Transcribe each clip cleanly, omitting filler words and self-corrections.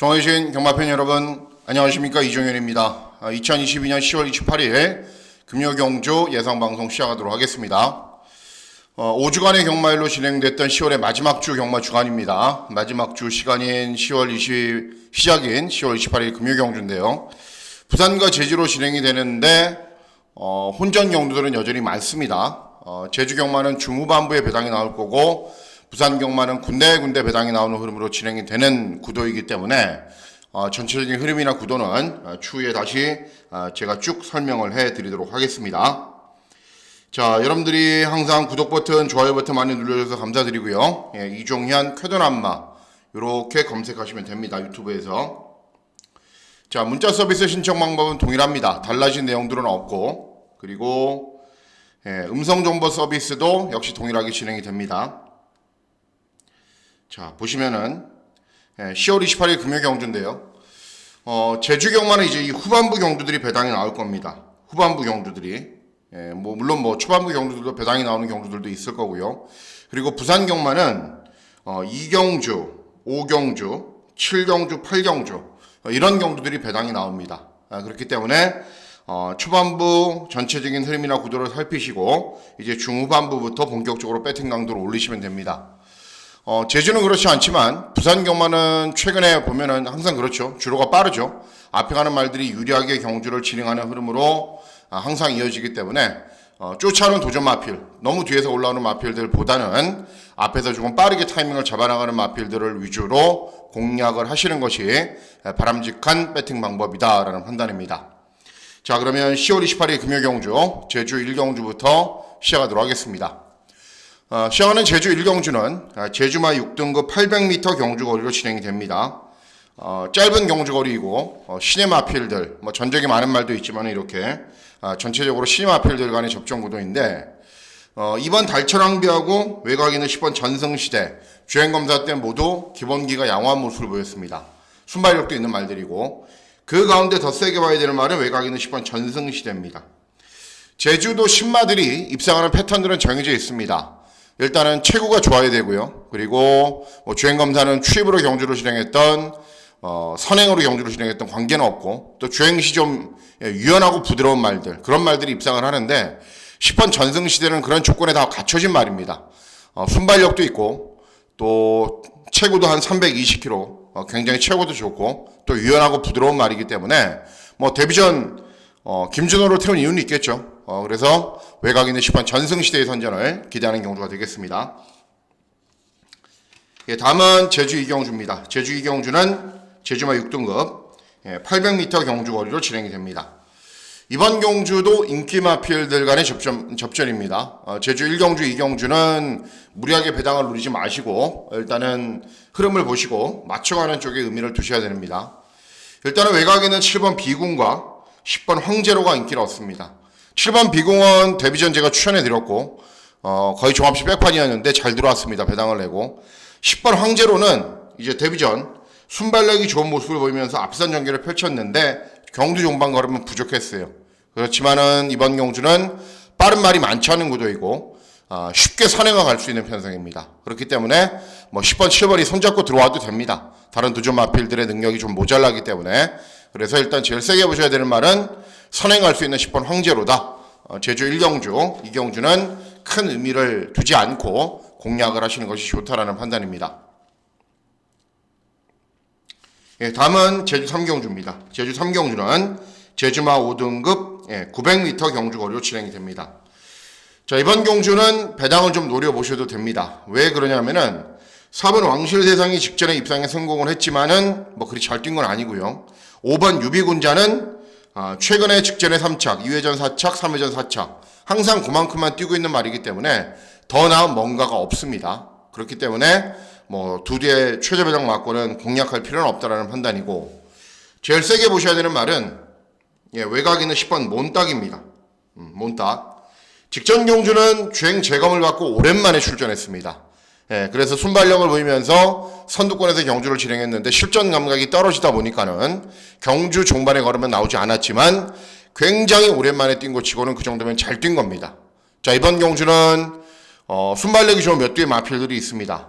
정해주신 경마팬 여러분 안녕하십니까, 이종현입니다. 2022년 10월 28일 금요경주 예상방송 시작하도록 하겠습니다. 5주간의 경마일로 진행됐던 10월의 마지막 주 경마 주간입니다. 마지막 주 시간인 시작인 10월 28일 금요경주인데요. 부산과 제주로 진행이 되는데 혼전 경주들은 여전히 많습니다. 제주 경마는 중후반부에 배당이 나올 거고 부산 경마는 군데군데 배당이 나오는 흐름으로 진행이 되는 구도이기 때문에 전체적인 흐름이나 구도는 추후에 다시 제가 쭉 설명을 해드리도록 하겠습니다. 자, 여러분들이 항상 구독 버튼, 좋아요 버튼 많이 눌러주셔서 감사드리고요. 이종현 쾌변안마 이렇게 검색하시면 됩니다. 유튜브에서. 자, 문자 서비스 신청 방법은 동일합니다. 달라진 내용들은 없고, 그리고 음성 정보 서비스도 역시 동일하게 진행이 됩니다. 자, 보시면은 10월 28일 금요 경주인데요. 제주 경마는 이제 이 후반부 경주들이 배당이 나올 겁니다. 후반부 경주들이. 물론 초반부 경주들도 배당이 나오는 경주들도 있을 거고요. 그리고 부산 경마는 2경주, 5경주, 7경주, 8경주 이런 경주들이 배당이 나옵니다. 그렇기 때문에 초반부 전체적인 흐름이나 구도를 살피시고 이제 중후반부부터 본격적으로 배팅 강도를 올리시면 됩니다. 제주는 그렇지 않지만 부산 경마는 최근에 보면은 항상 그렇죠. 주로가 빠르죠. 앞에 가는 말들이 유리하게 경주를 진행하는 흐름으로 항상 이어지기 때문에 쫓아오는 도전 마필, 너무 뒤에서 올라오는 마필들보다는 앞에서 조금 빠르게 타이밍을 잡아나가는 마필들을 위주로 공략을 하시는 것이 바람직한 배팅 방법이다라는 판단입니다. 자, 그러면 10월 28일 금요 경주 제주 1경주부터 시작하도록 하겠습니다. 시작하는 제주 1경주는 제주마 6등급 800m 경주거리로 진행이 됩니다. 짧은 경주거리이고 신의 마필들, 전적이 많은 말도 있지만 이렇게 전체적으로 신의 마필들 간의 접전 구도인데 이번 달천왕비하고 외곽에 있는 10번 전승시대 주행검사 때 모두 기본기가 양호한 모습을 보였습니다. 순발력도 있는 말들이고 그 가운데 더 세게 봐야 되는 말은 외곽에 있는 10번 전승시대입니다. 제주도 신마들이 입상하는 패턴들은 정해져 있습니다. 일단은 체구가 좋아야 되고요. 그리고 주행검사는 추입으로 경주를 진행했던 선행으로 경주를 진행했던 관계는 없고 또 주행시 좀 유연하고 부드러운 말들, 그런 말들이 입상을 하는데 10번 전승시대는 그런 조건에 다 갖춰진 말입니다. 순발력도 있고 또 체구도 한 320kg, 굉장히 체구도 좋고 또 유연하고 부드러운 말이기 때문에 데뷔전 김준호를 태운 이유는 있겠죠. 그래서 외곽에 있는 10번 전승시대의 선전을 기대하는 경주가 되겠습니다. 다음은 제주 2경주입니다. 제주 2경주는 제주마 6등급 800m 경주거리로 진행이 됩니다. 이번 경주도 인기 마필들 간의 접전입니다. 제주 1경주, 2경주는 무리하게 배당을 누리지 마시고 일단은 흐름을 보시고 맞춰가는 쪽에 의미를 두셔야 됩니다. 일단은 외곽에 있는 7번 비군과 10번 황제로가 인기를 얻습니다. 7번 비공원 데뷔전 제가 추천해드렸고 거의 종합시 백판이었는데 잘 들어왔습니다. 배당을 내고 10번 황제로는 이제 데뷔전 순발력이 좋은 모습을 보이면서 앞선 전개를 펼쳤는데 경주 종반 걸으면 부족했어요. 그렇지만은 이번 경주는 빠른 말이 많지 않은 구도이고 쉽게 선행을 갈 수 있는 편성입니다. 그렇기 때문에 10번 7번이 손잡고 들어와도 됩니다. 다른 도전 마필들의 능력이 좀 모자라기 때문에. 그래서 일단 제일 세게 보셔야 되는 말은 선행할 수 있는 10번 황제로다. 제주 1경주, 2경주는 큰 의미를 두지 않고 공략을 하시는 것이 좋다라는 판단입니다. 다음은 제주 3경주입니다. 제주 3경주는 제주마 5등급 900m 경주거리로 진행이 됩니다. 자, 이번 경주는 배당을 좀 노려보셔도 됩니다. 왜 그러냐면은 4번 왕실세상이 직전에 입상에 성공을 했지만은 그리 잘 뛴 건 아니고요. 5번 유비군자는 최근에 직전에 3착, 2회전 4착, 3회전 4착 항상 그만큼만 뛰고 있는 말이기 때문에 더 나은 뭔가가 없습니다. 그렇기 때문에 두 대의 최저 배당 맞고는 공략할 필요는 없다라는 판단이고 제일 세게 보셔야 되는 말은 외곽에 있는 10번 몬딱입니다. 몬딱. 직전 경주는 주행 재검을 받고 오랜만에 출전했습니다. 그래서 순발력을 보이면서 선두권에서 경주를 진행했는데 실전 감각이 떨어지다 보니까는 경주 종반에 걸으면 나오지 않았지만 굉장히 오랜만에 뛴 거 치고는 그 정도면 잘 뛴 겁니다. 자, 이번 경주는 순발력이 좋은 몇 대의 마필들이 있습니다.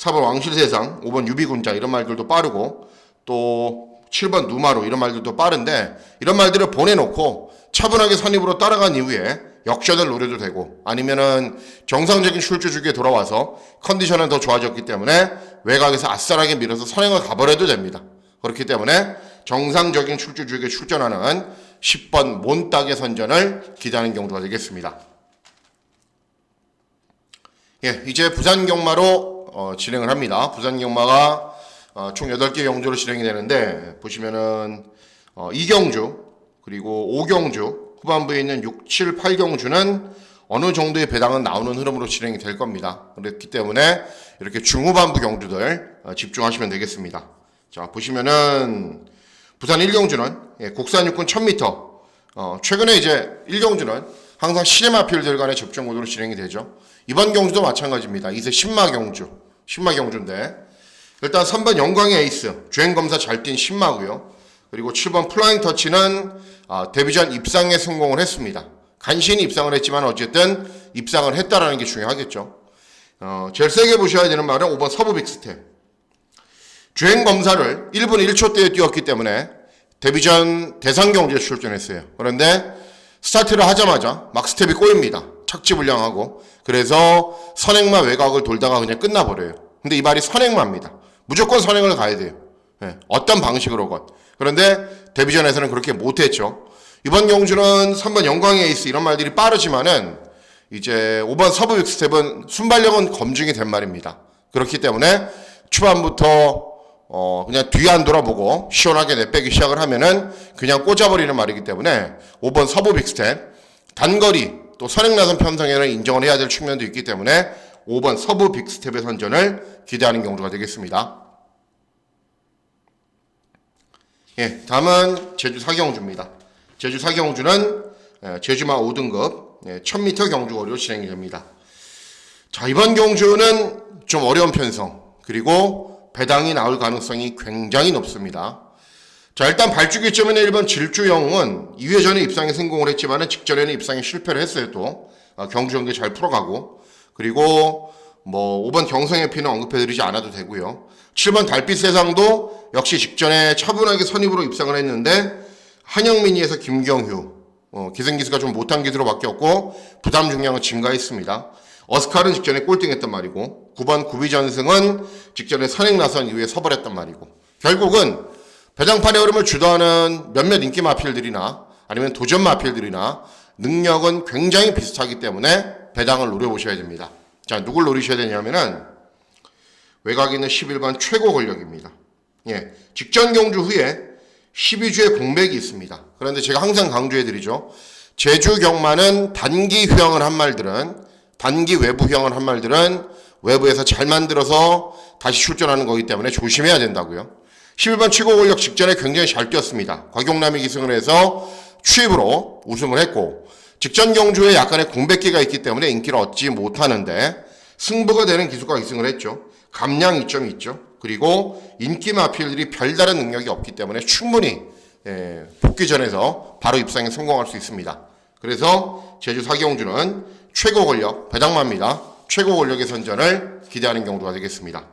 4번 왕실세상, 5번 유비군자 이런 말들도 빠르고 또 7번 누마루 이런 말들도 빠른데 이런 말들을 보내놓고 차분하게 선입으로 따라간 이후에 역전을 노려도 되고 아니면은 정상적인 출주 주기에 돌아와서 컨디션은 더 좋아졌기 때문에 외곽에서 아싸하게 밀어서 선행을 가버려도 됩니다. 그렇기 때문에 정상적인 출주 주기에 출전하는 10번 몬딱의 선전을 기대하는 경주가 되겠습니다. 예, 이제 부산 경마로 진행을 합니다. 부산 경마가 총 8개 경주로 진행이 되는데 보시면은 2경주 그리고 5경주 후반부에 있는 6, 7, 8경주는 어느 정도의 배당은 나오는 흐름으로 진행이 될 겁니다. 그렇기 때문에 이렇게 중후반부 경주들 집중하시면 되겠습니다. 자, 보시면은 부산 1경주는 국산 육군 1000m 최근에 이제 1경주는 항상 시내마필들 간의 접전 구도로 진행이 되죠. 이번 경주도 마찬가지입니다. 2세 신마 경주인데 일단 3번 영광의 에이스 주행검사 잘 뛴 신마고요. 그리고 7번 플라잉 터치는 데뷔전 입상에 성공을 했습니다. 간신히 입상을 했지만 어쨌든 입상을 했다라는 게 중요하겠죠. 제일 세게 보셔야 되는 말은 5번 서부 빅스텝. 주행검사를 1분 1초대에 뛰었기 때문에 데뷔전 대상 경주에 출전했어요. 그런데 스타트를 하자마자 막 스텝이 꼬입니다. 착지불량하고. 그래서 선행마 외곽을 돌다가 그냥 끝나버려요. 근데 이 말이 선행마입니다. 무조건 선행을 가야 돼요. 네, 어떤 방식으로건. 그런데 데뷔전에서는 그렇게 못했죠. 이번 경주는 3번 영광의 에이스 이런 말들이 빠르지만은 이제 5번 서부 빅스텝은 순발력은 검증이 된 말입니다. 그렇기 때문에 초반부터 그냥 뒤 안 돌아보고 시원하게 내빼기 시작을 하면은 그냥 꽂아버리는 말이기 때문에 5번 서부 빅스텝 단거리 또 선행나선 편성에는 인정을 해야 될 측면도 있기 때문에 5번 서부 빅스텝의 선전을 기대하는 경주가 되겠습니다. 예, 다음은 제주 4경주입니다. 제주 4경주는 제주마 5등급 1000m 경주거리로 진행이 됩니다. 자, 이번 경주는 좀 어려운 편성 그리고 배당이 나올 가능성이 굉장히 높습니다. 자, 일단 발주기점에는 1번 질주영웅은 2회 전에 입상에 성공을 했지만 직전에는 입상에 실패를 했어요. 또 경주 경기 잘 풀어가고 그리고 5번 경성의 피는 언급해드리지 않아도 되고요. 7번 달빛세상도 역시 직전에 차분하게 선입으로 입상을 했는데 한영미니에서 김경휴 기생기수가 좀 못한 기수로 바뀌었고 부담 중량은 증가했습니다. 어스칼은 직전에 꼴등했단 말이고 9번 구비전승은 직전에 선행 나선 이후에 서버렸단 말이고 결국은 배당판의 흐름을 주도하는 몇몇 인기 마필들이나 아니면 도전 마필들이나 능력은 굉장히 비슷하기 때문에 배당을 노려보셔야 됩니다. 자, 누굴 노리셔야 되냐면은 외곽에 있는 11번 최고 권력입니다. 예, 직전 경주 후에 12주의 공백이 있습니다. 그런데 제가 항상 강조해드리죠. 제주 경마는 단기 휴양을 한 말들은 단기 외부 휴양을 한 말들은 외부에서 잘 만들어서 다시 출전하는 거기 때문에 조심해야 된다고요. 11번 최고 권력 직전에 굉장히 잘 뛰었습니다. 곽용남이 기승을 해서 추입으로 우승을 했고 직전 경주에 약간의 공백기가 있기 때문에 인기를 얻지 못하는데 승부가 되는 기수가 기승을 했죠. 감량 이점이 있죠. 그리고 인기 마필들이 별다른 능력이 없기 때문에 충분히 복귀전에서 바로 입상에 성공할 수 있습니다. 그래서 제주 4경주는 최고 권력 배당마입니다. 최고 권력의 선전을 기대하는 경우가 되겠습니다.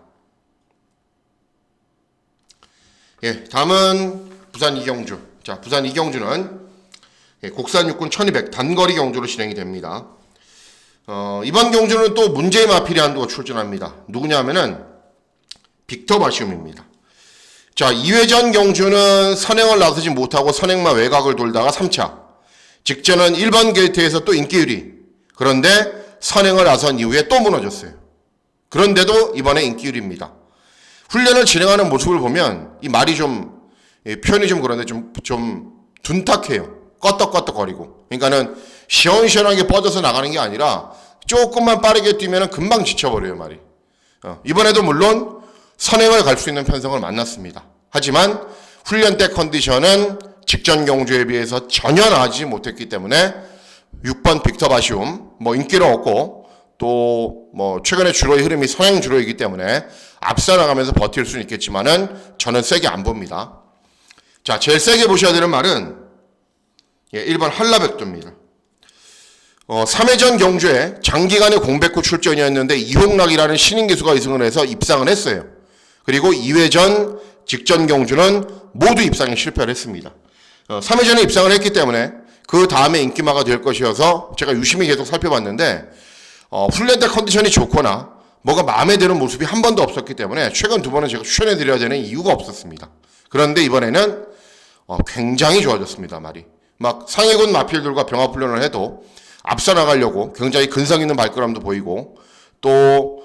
예, 다음은 부산 2경주. 자, 부산 2경주는 국산 육군 1200 단거리 경주로 진행이 됩니다. 이번 경주는 또 문제의 마필이 한두가 출전합니다. 누구냐 하면은 빅터 바시움입니다. 자, 2회전 경주는 선행을 나서지 못하고 선행마 외곽을 돌다가 3차. 직전은 1번 게이트에서 또 인기 유리. 그런데 선행을 나선 이후에 또 무너졌어요. 그런데도 이번에 인기 유리입니다. 훈련을 진행하는 모습을 보면 이 말이 좀 표현이 좀 그런데 좀 둔탁해요. 껐덕껐덕거리고. 그러니까는 시원시원하게 뻗어서 나가는 게 아니라 조금만 빠르게 뛰면 금방 지쳐버려요, 말이. 이번에도 물론 선행을 갈 수 있는 편성을 만났습니다. 하지만 훈련 때 컨디션은 직전 경주에 비해서 전혀 나아지지 못했기 때문에 6번 빅터 바시움 인기를 얻고 또 최근에 주로의 흐름이 선행 주로이기 때문에 앞서 나가면서 버틸 수는 있겠지만은 저는 세게 안 봅니다. 자, 제일 세게 보셔야 되는 말은 1번 한라백두입니다. 3회전 경주에 장기간의 공백후 출전이었는데 이홍락이라는 신인 기수가 이승을 해서 입상을 했어요. 그리고 2회전 직전 경주는 모두 입상에 실패를 했습니다. 3회전에 입상을 했기 때문에 그 다음에 인기마가 될 것이어서 제가 유심히 계속 살펴봤는데 훈련 때 컨디션이 좋거나 뭐가 마음에 드는 모습이 한 번도 없었기 때문에 최근 두 번은 제가 추천해드려야 되는 이유가 없었습니다. 그런데 이번에는 굉장히 좋아졌습니다. 말이 막 상위군 마필들과 병합훈련을 해도 앞서 나가려고 굉장히 근성 있는 발걸음도 보이고 또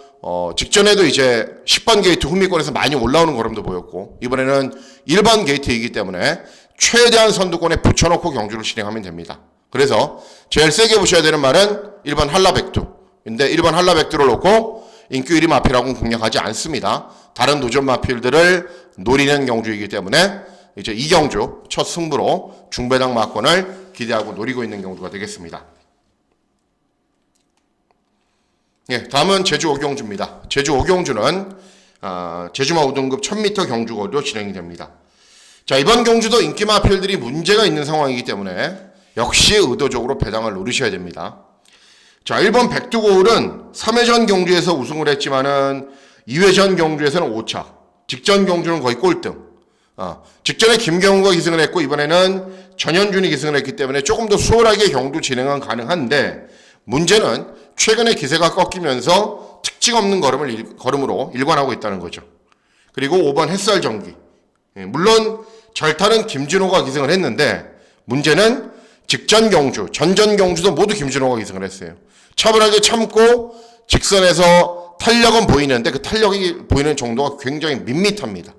직전에도 이제 10번 게이트 후미권에서 많이 올라오는 걸음도 보였고 이번에는 1번 게이트이기 때문에 최대한 선두권에 붙여놓고 경주를 진행하면 됩니다. 그래서 제일 세게 보셔야 되는 말은 1번 한라백두인데 1번 한라백두를 놓고 인기 1위 마필하고는 공략하지 않습니다. 다른 도전 마필들을 노리는 경주이기 때문에 이제 이 경주 첫 승부로 중배당 마권을 기대하고 노리고 있는 경주가 되겠습니다. 예, 다음은 제주 5경주입니다. 제주 5경주는 제주마 5등급 1000m 경주거리로 진행이 됩니다. 자, 이번 경주도 인기 마필들이 문제가 있는 상황이기 때문에 역시 의도적으로 배당을 노리셔야 됩니다. 자, 1번 백두고울은 3회전 경주에서 우승을 했지만은 2회전 경주에서는 5차, 직전 경주는 거의 꼴등. 직전에 김경우가 기승을 했고 이번에는 전현준이 기승을 했기 때문에 조금 더 수월하게 경주 진행은 가능한데 문제는 최근에 기세가 꺾이면서 특징 없는 걸음으로 일관하고 있다는 거죠. 그리고 5번 햇살전기. 물론 절타는 김진호가 기승을 했는데 문제는 직전 경주, 전전 경주도 모두 김진호가 기승을 했어요. 차분하게 참고 직선에서 탄력은 보이는데 그 탄력이 보이는 정도가 굉장히 밋밋합니다.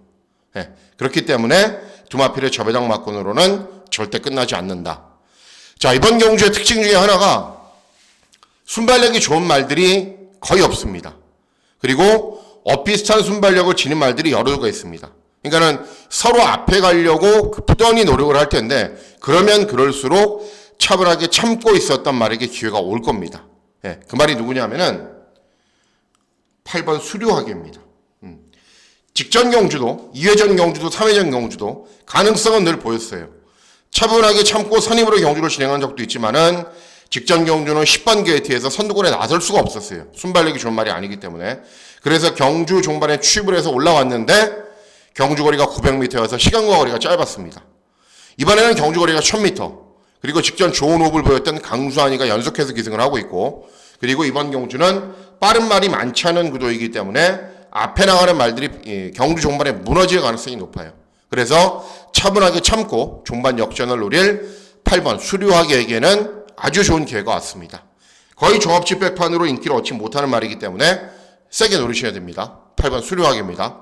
그렇기 때문에 두 마필의 저배당 마권으로는 절대 끝나지 않는다. 자, 이번 경주의 특징 중에 하나가 순발력이 좋은 말들이 거의 없습니다. 그리고 엇비슷한 순발력을 지닌 말들이 여러 개가 있습니다. 그러니까는 서로 앞에 가려고 부단히 노력을 할 텐데 그러면 그럴수록 차분하게 참고 있었던 말에게 기회가 올 겁니다. 그 말이 누구냐면은 8번 수료하기입니다. 직전 경주도 2회전 경주도 3회전 경주도 가능성은 늘 보였어요. 차분하게 참고 선임으로 경주를 진행한 적도 있지만은 직전 경주는 10번 게이트에서 선두권에 나설 수가 없었어요. 순발력이 좋은 말이 아니기 때문에. 그래서 경주 종반에 취입을 해서 올라왔는데 경주거리가 900m여서 시간과 거리가 짧았습니다. 이번에는 경주거리가 1000m. 그리고 직전 좋은 호흡을 보였던 강수환이가 연속해서 기승을 하고 있고 그리고 이번 경주는 빠른 말이 많지 않은 구도이기 때문에 앞에 나가는 말들이 경주 종반에 무너질 가능성이 높아요. 그래서 차분하게 참고 종반 역전을 노릴 8번 수류하기에게는 아주 좋은 기회가 왔습니다. 거의 종합집백판으로 인기를 얻지 못하는 말이기 때문에 세게 노리셔야 됩니다. 8번 수류하기입니다.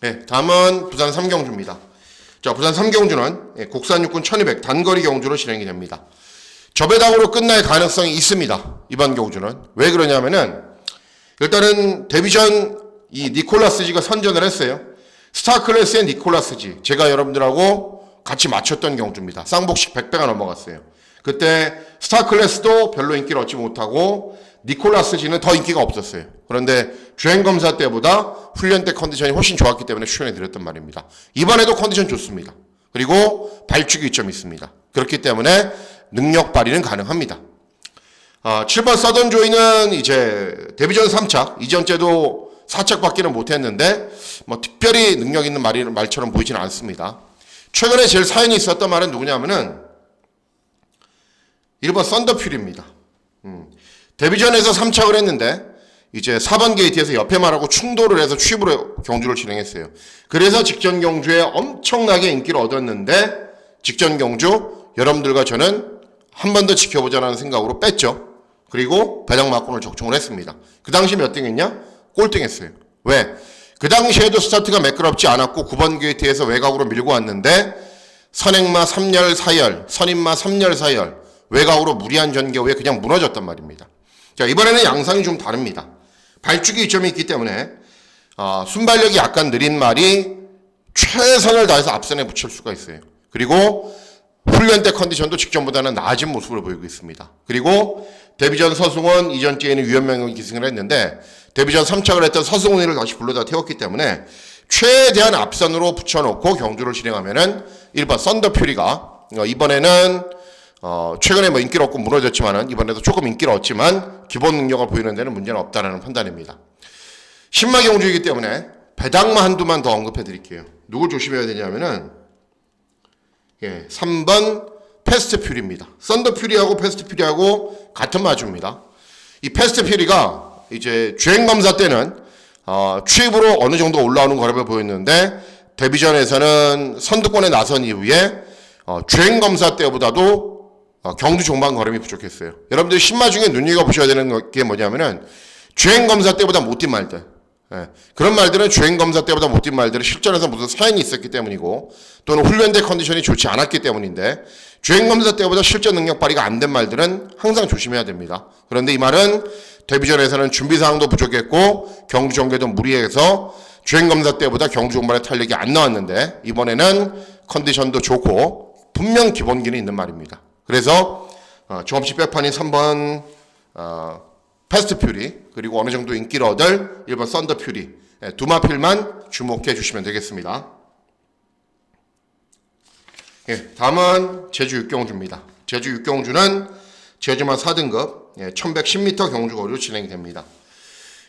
네, 다음은 부산 3경주입니다. 자, 부산 3경주는 국산 육군 1200 단거리 경주로 진행이 됩니다. 저배당으로 끝날 가능성이 있습니다. 이번 경주는. 왜 그러냐면은 일단은 데뷔전 이 니콜라스지가 선전을 했어요. 스타클래스의 니콜라스지. 제가 여러분들하고 같이 맞췄던 경주입니다. 쌍복식 100배가 넘어갔어요. 그때 스타클래스도 별로 인기를 얻지 못하고 니콜라스지는 더 인기가 없었어요. 그런데 주행검사 때보다 훈련 때 컨디션이 훨씬 좋았기 때문에 추천해드렸단 말입니다. 이번에도 컨디션 좋습니다. 그리고 발주기 이점이 있습니다. 그렇기 때문에 능력 발휘는 가능합니다. 7번 서던조이는 이제 데뷔전 3착, 이전째도 4착밖에는 못했는데 뭐 특별히 능력 있는 말처럼 보이지는 않습니다. 최근에 제일 사연이 있었던 말은 누구냐면은 1번 썬더퓨리입니다. 데뷔전에서 3착을 했는데 이제 4번 게이트에서 옆에 말하고 충돌을 해서 취입으로 경주를 진행했어요. 그래서 직전 경주에 엄청나게 인기를 얻었는데 직전 경주 여러분들과 저는 한 번 더 지켜보자라는 생각으로 뺐죠. 그리고 배당 마권을 적중을 했습니다. 그 당시 몇 등 했냐? 꼴등 했어요. 왜? 그 당시에도 스타트가 매끄럽지 않았고 9번 게이트에서 외곽으로 밀고 왔는데 선행마 3열 4열, 선임마 3열 4열 외곽으로 무리한 전개 후에 그냥 무너졌단 말입니다. 자, 이번에는 양상이 좀 다릅니다. 발주기 이점이 있기 때문에 순발력이 약간 느린 말이 최선을 다해서 앞선에 붙일 수가 있어요. 그리고 훈련 때 컨디션도 직전보다는 나아진 모습을 보이고 있습니다. 그리고 데뷔전 서승원, 이전째에는 유현명이 기승을 했는데 데뷔전 3착을 했던 서승원이를 다시 불러다 태웠기 때문에 최대한 앞선으로 붙여놓고 경주를 진행하면은 1번 썬더퓨리가 이번에는 최근에 뭐 인기를 얻고 무너졌지만은 이번에도 조금 인기를 얻지만 기본 능력을 보이는 데는 문제는 없다라는 판단입니다. 신마 경주이기 때문에 배당만 한두만 더 언급해 드릴게요. 누굴 조심해야 되냐면은 3번 패스트 퓨리입니다. 썬더 퓨리하고 패스트 퓨리하고 같은 마주입니다. 이 패스트 퓨리가 이제 주행 검사 때는 추입으로 어느 정도 올라오는 거름을 보였는데 데뷔전에서는 선두권에 나선 이후에 주행 검사 때보다도 경주 종반 걸음이 부족했어요. 여러분들 신마 중에 눈여겨보셔야 되는 게 뭐냐면은 주행 검사 때보다 못 뛴 말들. 그런 말들은 주행 검사 때보다 못 뛴 말들은 실전에서 무슨 사연이 있었기 때문이고 또는 훈련대 컨디션이 좋지 않았기 때문인데 주행 검사 때보다 실전 능력 발휘가 안 된 말들은 항상 조심해야 됩니다. 그런데 이 말은 데뷔전에서는 준비 사항도 부족했고 경주 전개도 무리해서 주행 검사 때보다 경주 종반의 탄력이 안 나왔는데 이번에는 컨디션도 좋고 분명 기본기는 있는 말입니다. 그래서 종합식 백판인 3번 패스트 퓨리 그리고 어느 정도 인기를 얻을 1번 썬더 퓨리 두 마필만 주목해 주시면 되겠습니다. 다음은 제주 육경주입니다. 제주 육경주는 제주만 4등급 1110m 경주거리로 진행이 됩니다.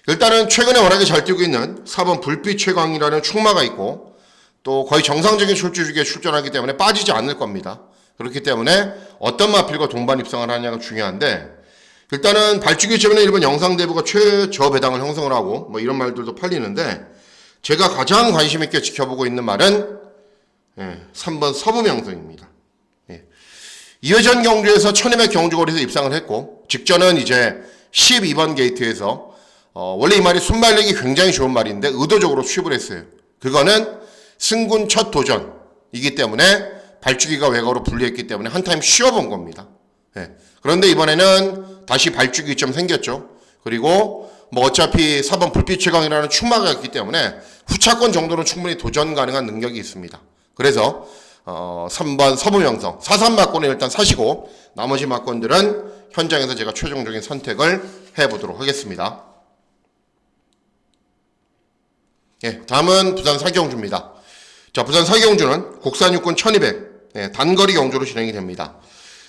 일단은 최근에 워낙에 잘 뛰고 있는 4번 불빛 최광이라는 충마가 있고 또 거의 정상적인 출주주기에 출전하기 때문에 빠지지 않을 겁니다. 그렇기 때문에 어떤 마필과 동반 입상을 하느냐가 중요한데 일단은 발주기 전에 일본 영상대부가 최저 배당을 형성을 하고 뭐 이런 말들도 팔리는데 제가 가장 관심 있게 지켜보고 있는 말은 3번 서부명성입니다. 2회전 경주에서 1200 경주거리에서 입상을 했고 직전은 이제 12번 게이트에서 원래 이 말이 순발력이 굉장히 좋은 말인데 의도적으로 취입을 했어요. 그거는 승군 첫 도전이기 때문에 발주기가 외곽으로 분리했기 때문에 한 타임 쉬어본 겁니다. 그런데 이번에는 다시 발주기 좀 생겼죠. 그리고 뭐 어차피 4번 불빛 최강이라는 충마가 있기 때문에 후차권 정도는 충분히 도전 가능한 능력이 있습니다. 그래서 3번 서부명성 4-3 막권을 일단 사시고 나머지 막권들은 현장에서 제가 최종적인 선택을 해보도록 하겠습니다. 다음은 부산 사경주입니다. 자, 부산 사경주는 국산 육군 1200 단거리 경주로 진행이 됩니다.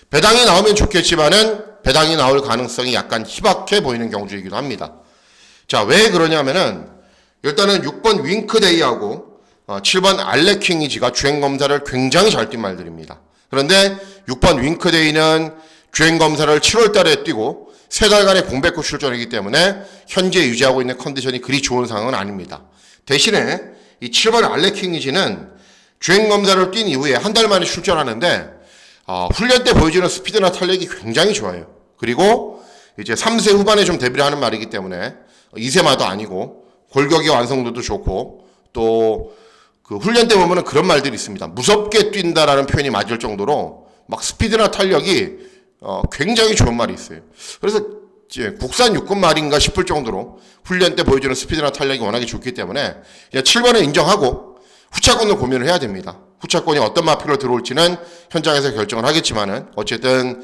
배당이 나오면 좋겠지만은 배당이 나올 가능성이 약간 희박해 보이는 경주이기도 합니다. 자, 왜 그러냐면은 일단은 6번 윙크데이하고 7번 알레킹이지가 주행검사를 굉장히 잘 뛴 말들입니다. 그런데 6번 윙크데이는 주행검사를 7월 달에 뛰고 3달간의 공백 후 출전이기 때문에 현재 유지하고 있는 컨디션이 그리 좋은 상황은 아닙니다. 대신에 이 7번 알레킹이지는 주행검사를 뛴 이후에 한 달 만에 출전하는데 훈련 때 보여주는 스피드나 탄력이 굉장히 좋아요. 그리고 이제 3세 후반에 좀 데뷔를 하는 말이기 때문에 2세마도 아니고 골격의 완성도도 좋고 또 그 훈련 때 보면은 그런 말들이 있습니다. 무섭게 뛴다라는 표현이 맞을 정도로 막 스피드나 탄력이 굉장히 좋은 말이 있어요. 그래서 이제 국산 육군 말인가 싶을 정도로 훈련 때 보여주는 스피드나 탄력이 워낙에 좋기 때문에 그냥 7번에 인정하고 후차권을 고민을 해야 됩니다. 후차권이 어떤 마필로 들어올지는 현장에서 결정을 하겠지만은 어쨌든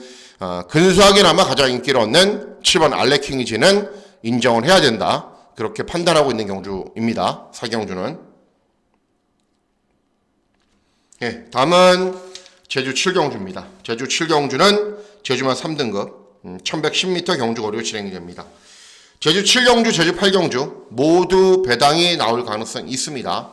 근소하게나마 가장 인기를 얻는 7번 알레킹이지는 인정을 해야 된다. 그렇게 판단하고 있는 경주입니다. 사경주는. 다음은 제주 7경주입니다. 제주 7경주는 제주만 3등급 1110m 경주거리로 진행이 됩니다. 제주 7경주, 제주 8경주 모두 배당이 나올 가능성이 있습니다.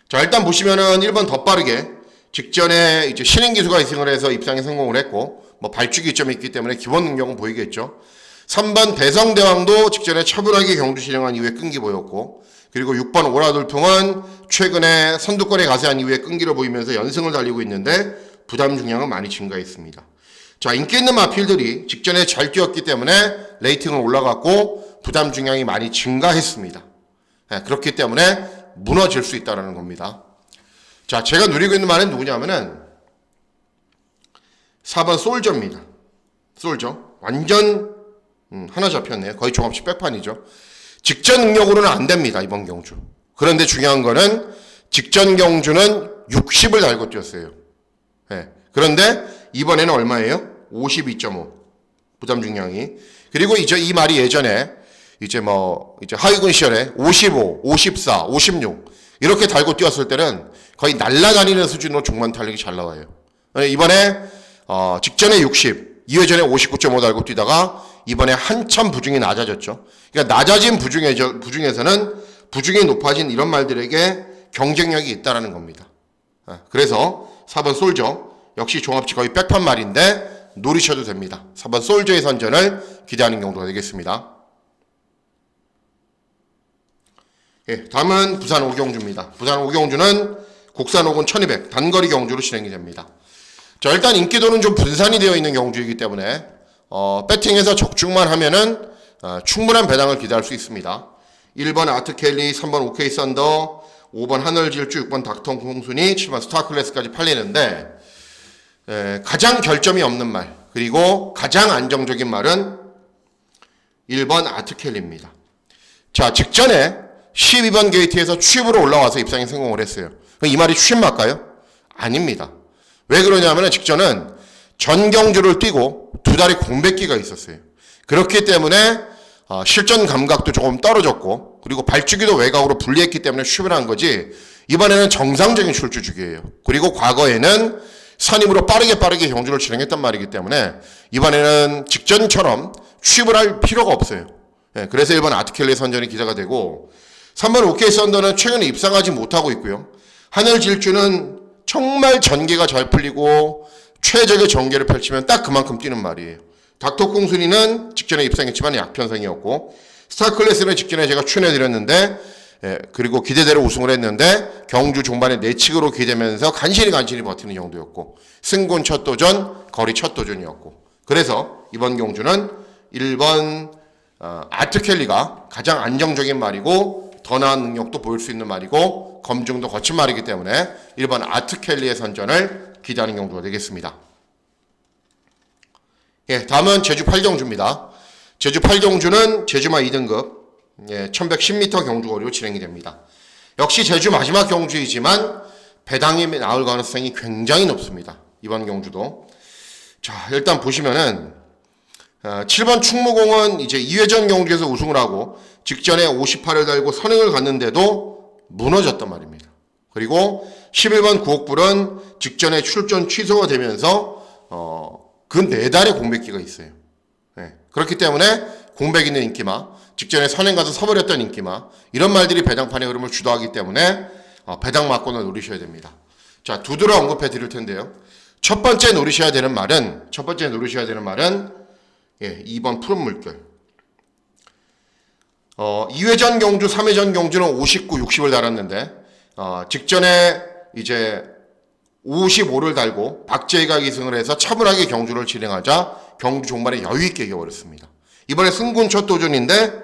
자, 일단 보시면은 1번 더 빠르게 직전에 이제 신인기수가 이승을 해서 입상에 성공을 했고 뭐 발주기점이 있기 때문에 기본 능력은 보이겠죠. 3번 대성대왕도 직전에 차분하게 경주 진행한 이후에 끈기 보였고 그리고 6번 오라돌풍은 최근에 선두권에 가세한 이후에 끈기를 보이면서 연승을 달리고 있는데 부담 중량은 많이 증가했습니다. 자, 인기 있는 마필들이 직전에 잘 뛰었기 때문에 레이팅은 올라갔고 부담 중량이 많이 증가했습니다. 그렇기 때문에 무너질 수 있다는 겁니다. 자, 제가 누리고 있는 말은 누구냐면은 4번 솔저입니다. 솔저. 완전 하나 잡혔네요. 거의 종합식 백판이죠. 직전 능력으로는 안 됩니다. 이번 경주. 그런데 중요한 거는 직전 경주는 60을 달고 뛰었어요. 그런데 이번에는 얼마예요? 52.5 부담 중량이. 그리고 이제 이 말이 예전에 이제 하위군 시절에 55, 54, 56 이렇게 달고 뛰었을 때는 거의 날아다니는 수준으로 종반 탄력이 잘 나와요. 이번에 직전에 60, 2회전에 59.5 달고 뛰다가 이번에 한참 부중이 낮아졌죠. 그러니까 낮아진 부중에서는 부중이 높아진 이런 말들에게 경쟁력이 있다라는 겁니다. 그래서 4번 솔저 역시 종합치 거의 백판 말인데 노리셔도 됩니다. 4번 솔저의 선전을 기대하는 경우가 되겠습니다. 예, 다음은 부산 오경주입니다. 부산 오경주는 국산 5군 1200 단거리 경주로 진행이 됩니다. 자, 일단 인기도는 좀 분산이 되어 있는 경주이기 때문에 배팅에서 적중만 하면은 충분한 배당을 기대할 수 있습니다. 1번 아트켈리, 3번 오케이 썬더, 5번 하늘질주, 6번 닥터 홍순이, 7번 스타클래스까지 팔리는데 가장 결점이 없는 말 그리고 가장 안정적인 말은 1번 아트켈리입니다. 자, 직전에 12번 게이트에서 취입으로 올라와서 입상에 성공을 했어요. 이 말이 취입 맞까요? 아닙니다. 왜 그러냐면 직전은 전경주를 뛰고 두 달의 공백기가 있었어요. 그렇기 때문에 실전 감각도 조금 떨어졌고 그리고 발주기도 외곽으로 분리했기 때문에 취입을 한 거지 이번에는 정상적인 출주 주기예요. 그리고 과거에는 선임으로 빠르게 경주를 진행했단 말이기 때문에 이번에는 직전처럼 취입을 할 필요가 없어요. 그래서 1번 아트켈리 선전이 기대가 되고 3번 오케이 썬더는 최근에 입상하지 못하고 있고요. 하늘질주는 정말 전개가 잘 풀리고 최적의 전개를 펼치면 딱 그만큼 뛰는 말이에요. 닥터 꽁순이는 직전에 입상했지만 약편성이었고 스타클래스는 직전에 제가 추천해드렸는데 그리고 기대대로 우승을 했는데 경주 종반에 내측으로 기대면서 간신히 버티는 정도였고 승군 첫 도전, 거리 첫 도전이었고 그래서 이번 경주는 1번 아트켈리가 가장 안정적인 말이고 더 나은 능력도 보일 수 있는 말이고 검증도 거친 말이기 때문에 1번 아트켈리의 선전을 기대하는 경주가 되겠습니다. 예, 다음은 제주 8경주입니다. 제주 8경주는 제주마 2등급 1110m 경주거리로 진행이 됩니다. 역시 제주 마지막 경주이지만 배당이 나올 가능성이 굉장히 높습니다. 이번 경주도. 자, 일단 보시면은 7번 충무공은 이제 2회전 경주에서 우승을 하고 직전에 58을 달고 선행을 갔는데도 무너졌단 말입니다. 그리고 11번 구옥불은 직전에 출전 취소가 되면서 그 4달의 공백기가 있어요. 그렇기 때문에 공백 있는 인기마, 직전에 선행 가서 서버렸던 인기마 이런 말들이 배당판의 흐름을 주도하기 때문에 배당 막권을 노리셔야 됩니다. 자, 두드러 언급해 드릴 텐데요. 첫 번째 노리셔야 되는 말은 2번 푸른 물결. 2회전 경주, 3회전 경주는 59, 60을 달았는데 직전에 이제 55를 달고 박재희가 기승을 해서 차분하게 경주를 진행하자 경주 종반에 여유있게 이겨버렸습니다. 이번에 승군 첫 도전인데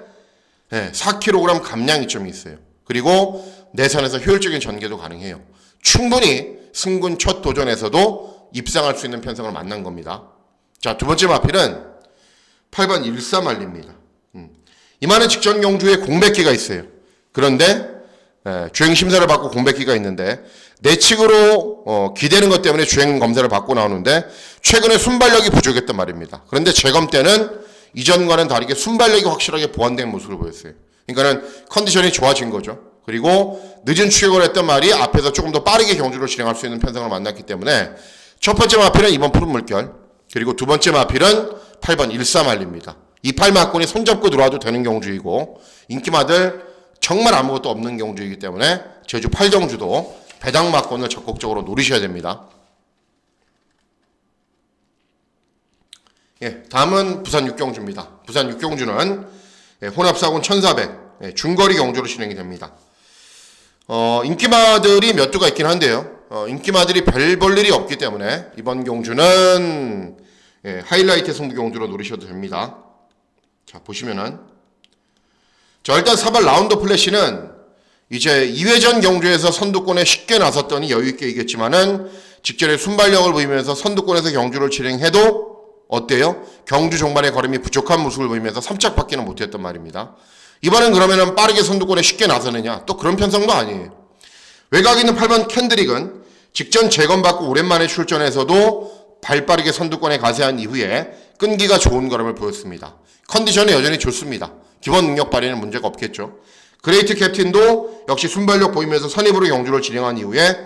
4kg 감량 이점이 있어요. 그리고 내선에서 효율적인 전개도 가능해요. 충분히 승군 첫 도전에서도 입상할 수 있는 편성을 만난 겁니다. 자, 두 번째 마필은 8번 일사말리입니다. 이만한 직전 경주에 공백기가 있어요. 그런데 주행 심사를 받고 공백기가 있는데 내측으로 기대는 것 때문에 주행 검사를 받고 나오는데 최근에 순발력이 부족했단 말입니다. 그런데 재검 때는 이전과는 다르게 순발력이 확실하게 보완된 모습을 보였어요. 그러니까는 컨디션이 좋아진 거죠. 그리고 늦은 추격을 했던 말이 앞에서 조금 더 빠르게 경주를 진행할 수 있는 편성을 만났기 때문에 첫 번째 마필은 2번 푸른 물결, 그리고 두 번째 마필은 8번 일사말리입니다. 이 8마권이 손잡고 들어와도 되는 경주이고 인기마들 정말 아무것도 없는 경주이기 때문에 제주 8경주도 배당 마권을 적극적으로 노리셔야 됩니다. 예, 다음은 부산 6경주입니다. 부산 6경주는 혼합사군 1400 중거리 경주로 진행이 됩니다. 인기마들이 몇 두가 있긴 한데요. 인기마들이 별 볼 일이 없기 때문에 이번 경주는 하이라이트 승부 경주로 노리셔도 됩니다. 자, 보시면은 자, 일단 4번 라운드 플래시는 이제 2회전 경주에서 선두권에 쉽게 나섰더니 여유있게 이겼지만은 직전에 순발력을 보이면서 선두권에서 경주를 진행해도 어때요? 경주 종반의 걸음이 부족한 모습을 보이면서 3짝밖에는 못했단 말입니다. 이번엔 그러면은 빠르게 선두권에 쉽게 나서느냐? 또 그런 편성도 아니에요. 외곽 있는 8번 캔드릭은 직전 재검받고 오랜만에 출전해서도 발빠르게 선두권에 가세한 이후에 끈기가 좋은 걸음을 보였습니다. 컨디션은 여전히 좋습니다. 기본 능력 발휘는 문제가 없겠죠. 그레이트 캡틴도 역시 순발력 보이면서 선입으로 경주를 진행한 이후에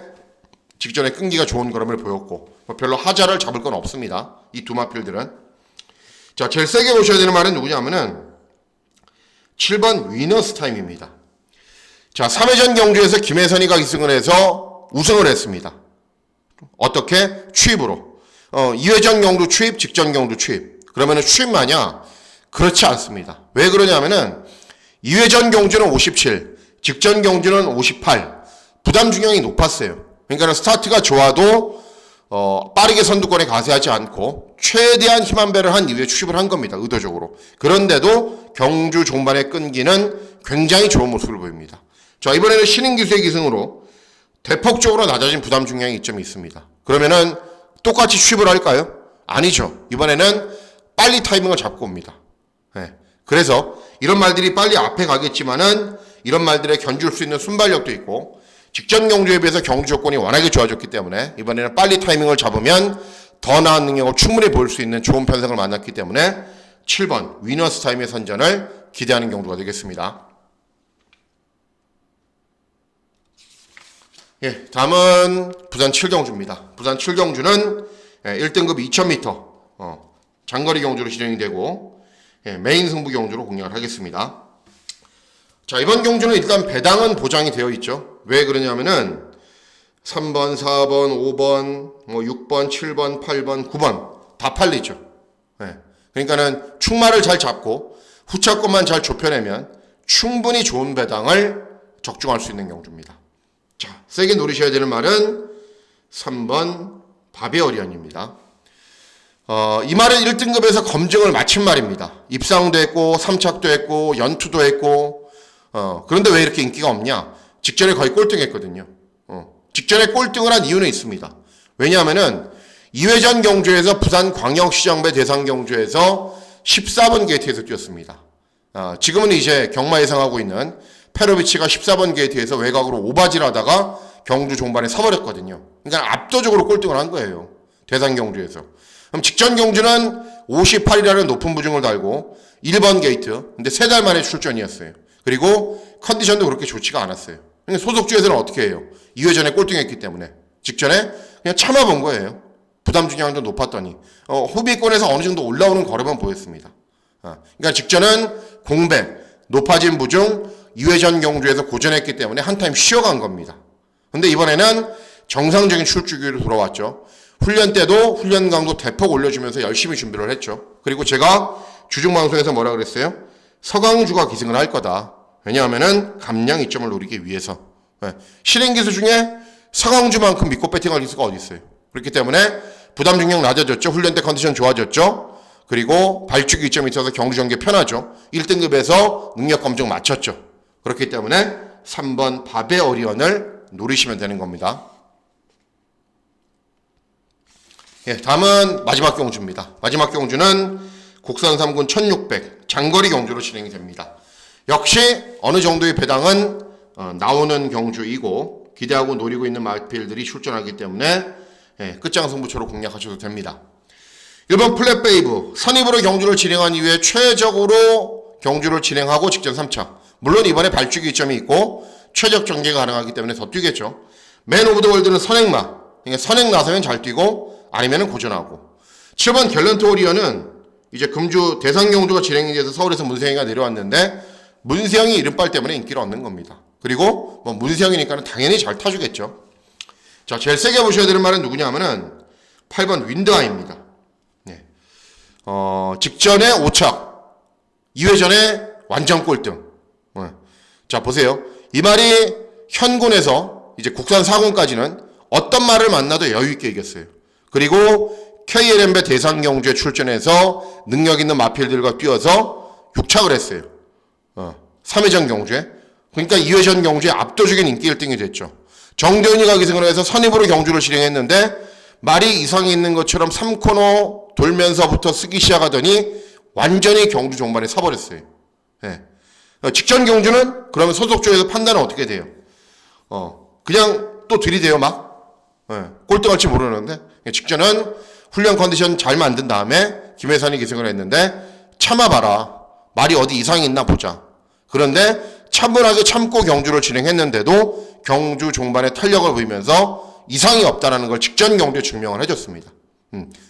직전에 끈기가 좋은 걸음을 보였고 뭐 별로 하자를 잡을 건 없습니다. 이 두 마필들은. 자, 제일 세게 보셔야 되는 말은 누구냐면은 7번 위너스 타임입니다. 자, 3회전 경주에서 김혜선이가 기승을 해서 우승을 했습니다. 어떻게? 추입으로. 2회전 경주 추입, 직전 경주 추입. 그러면은 추입 마냐? 그렇지 않습니다. 왜 그러냐면은 2회전 경주는 57, 직전 경주는 58. 부담 중량이 높았어요. 그러니까 스타트가 좋아도 빠르게 선두권에 가세하지 않고 최대한 힘 한 배를 한 이후에 추입을 한 겁니다. 의도적으로. 그런데도 경주 종반에 끈기는 굉장히 좋은 모습을 보입니다. 자, 이번에는 신인기수의 기승으로 대폭적으로 낮아진 부담 중량의 이점이 있습니다. 그러면은 똑같이 추입을 할까요? 아니죠. 이번에는 빨리 타이밍을 잡고 옵니다. 네. 그래서 이런 말들이 빨리 앞에 가겠지만은 이런 말들에 견줄 수 있는 순발력도 있고 직전 경주에 비해서 경주 조건이 워낙에 좋아졌기 때문에 이번에는 빨리 타이밍을 잡으면 더 나은 능력을 충분히 보일 수 있는 좋은 편성을 만났기 때문에 7번 위너스 타임의 선전을 기대하는 경주가 되겠습니다. 예, 다음은 부산 7경주입니다. 부산 7경주는 1등급 2000m 장거리 경주로 진행이 되고 메인 승부 경주로 공략을 하겠습니다. 자, 이번 경주는 일단 배당은 보장이 되어 있죠. 왜 그러냐면은 3번, 4번, 5번, 6번, 7번, 8번, 9번 다 팔리죠. 그러니까는 충마를 잘 잡고 후차권만 잘 좁혀내면 충분히 좋은 배당을 적중할 수 있는 경주입니다. 자, 세게 노리셔야 되는 말은 3번 바베어리언입니다. 이 말은 1등급에서 검증을 마친 말입니다. 입상도 했고 3착도 했고 연투도 했고 그런데 왜 이렇게 인기가 없냐? 직전에 거의 꼴등했거든요. 직전에 꼴등을 한 이유는 있습니다. 왜냐하면은 2회전 경주에서 부산광역시장배 대상 경주에서 14번 게이트에서 뛰었습니다. 지금은 이제 경마 예상하고 있는 페로비치가 14번 게이트에서 외곽으로 오바지를 하다가 경주 종반에 서버렸거든요. 그러니까 압도적으로 꼴등을 한 거예요. 대상 경주에서. 그럼 직전 경주는 58이라는 높은 부중을 달고 1번 게이트. 근데 3달 만에 출전이었어요. 그리고 컨디션도 그렇게 좋지가 않았어요. 그러니까 소속주에서는 어떻게 해요? 2회전에 꼴등했기 때문에. 직전에 그냥 참아본 거예요. 부담 중량도 높았더니. 후비권에서 어느 정도 올라오는 걸음은 보였습니다. 그러니까 직전은 공백, 높아진 부중, 2회전 경주에서 고전했기 때문에 한 타임 쉬어간 겁니다. 근데 이번에는 정상적인 출주기로 돌아왔죠. 훈련 때도 훈련 강도 대폭 올려주면서 열심히 준비를 했죠. 그리고 제가 주중방송에서 뭐라 그랬어요? 서강주가 기승을 할 거다. 왜냐하면은 감량 이점을 노리기 위해서. 실행기수 중에 서강주만큼 믿고 배팅할 기수가 어디 있어요? 그렇기 때문에 부담 중량 낮아졌죠. 훈련 때 컨디션 좋아졌죠. 그리고 발주기 이점이 있어서 경주 전개 편하죠. 1등급에서 능력 검증 마쳤죠. 그렇기 때문에 3번 바베어리언을 노리시면 되는 겁니다. 예, 다음은 마지막 경주입니다. 마지막 경주는 국산 3군 1600 장거리 경주로 진행이 됩니다. 역시 어느 정도의 배당은 나오는 경주이고 기대하고 노리고 있는 마필들이 출전하기 때문에 끝장 승부처로 공략하셔도 됩니다. 1번 플랫베이브 선입으로 경주를 진행한 이후에 최적으로 경주를 진행하고 직전 3차. 물론 이번에 발주기 이점이 있고 최적 전개가 가능하기 때문에 더 뛰겠죠. 맨 오브 더 월드는 선행마. 그러니까 선행 나서면 잘 뛰고 아니면 고전하고. 7번 갤런트 오리언은 이제 금주 대상 경주가 진행이 돼서 서울에서 문세영이가 내려왔는데 문세영이 이른빨 때문에 인기를 얻는 겁니다. 그리고 뭐 문세영이니까는 당연히 잘 타주겠죠. 자, 제일 세게 보셔야 되는 말은 누구냐 하면은 8번 윈드아입니다. 네. 직전에 5착, 2회전에 완전 꼴등. 자, 보세요. 이 말이 현군에서 이제 국산 4군까지는 어떤 말을 만나도 여유있게 이겼어요. 그리고 KLM배 대상 경주에 출전해서 능력 있는 마필들과 뛰어서 6착을 했어요. 3회전 경주에. 그러니까 2회전 경주에 압도적인 인기 1등이 됐죠. 정대훈이가 기승을 해서 선입으로 경주를 진행했는데 말이 이상이 있는 것처럼 3코너 돌면서부터 쓰기 시작하더니 완전히 경주 종반에 서버렸어요. 네. 직전 경주는 그러면 소속 쪽에서 판단은 어떻게 돼요? 그냥 또 들이대요 막. 꼴등할지 모르는데 직전은 훈련 컨디션 잘 만든 다음에 김혜선이 기승을 했는데 참아봐라. 말이 어디 이상이 있나 보자. 그런데 차분하게 참고 경주를 진행했는데도 경주 종반에 탄력을 보이면서 이상이 없다라는 걸 직전 경주에 증명을 해줬습니다.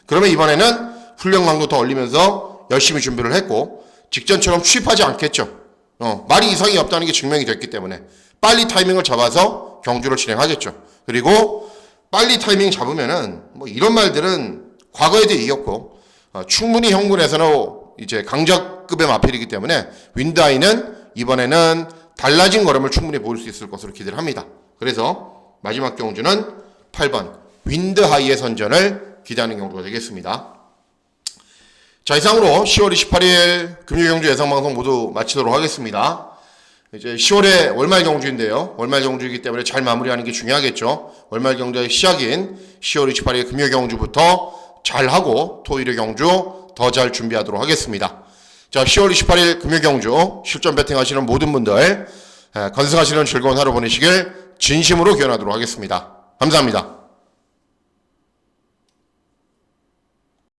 그러면 이번에는 훈련 강도 더 올리면서 열심히 준비를 했고 직전처럼 취입하지 않겠죠. 말이 이상이 없다는 게 증명이 됐기 때문에 빨리 타이밍을 잡아서 경주를 진행하겠죠. 그리고 빨리 타이밍 잡으면은 뭐 이런 말들은 과거에도 이겼고 충분히 형군에서는 이제 강자급의 마필이기 때문에 윈드아이는 이번에는 달라진 걸음을 충분히 보일 수 있을 것으로 기대를 합니다. 그래서 마지막 경주는 8번 윈드하이의 선전을 기대하는 경주가 되겠습니다. 자, 이상으로 10월 28일 금요경주 예상방송 모두 마치도록 하겠습니다. 이제 10월에 월말 경주인데요. 월말 경주이기 때문에 잘 마무리하는 게 중요하겠죠. 월말 경주의 시작인 10월 28일 금요 경주부터 잘 하고 토요일의 경주 더 잘 준비하도록 하겠습니다. 자, 10월 28일 금요 경주 실전 배팅 하시는 모든 분들 건승하시는 즐거운 하루 보내시길 진심으로 기원하도록 하겠습니다. 감사합니다.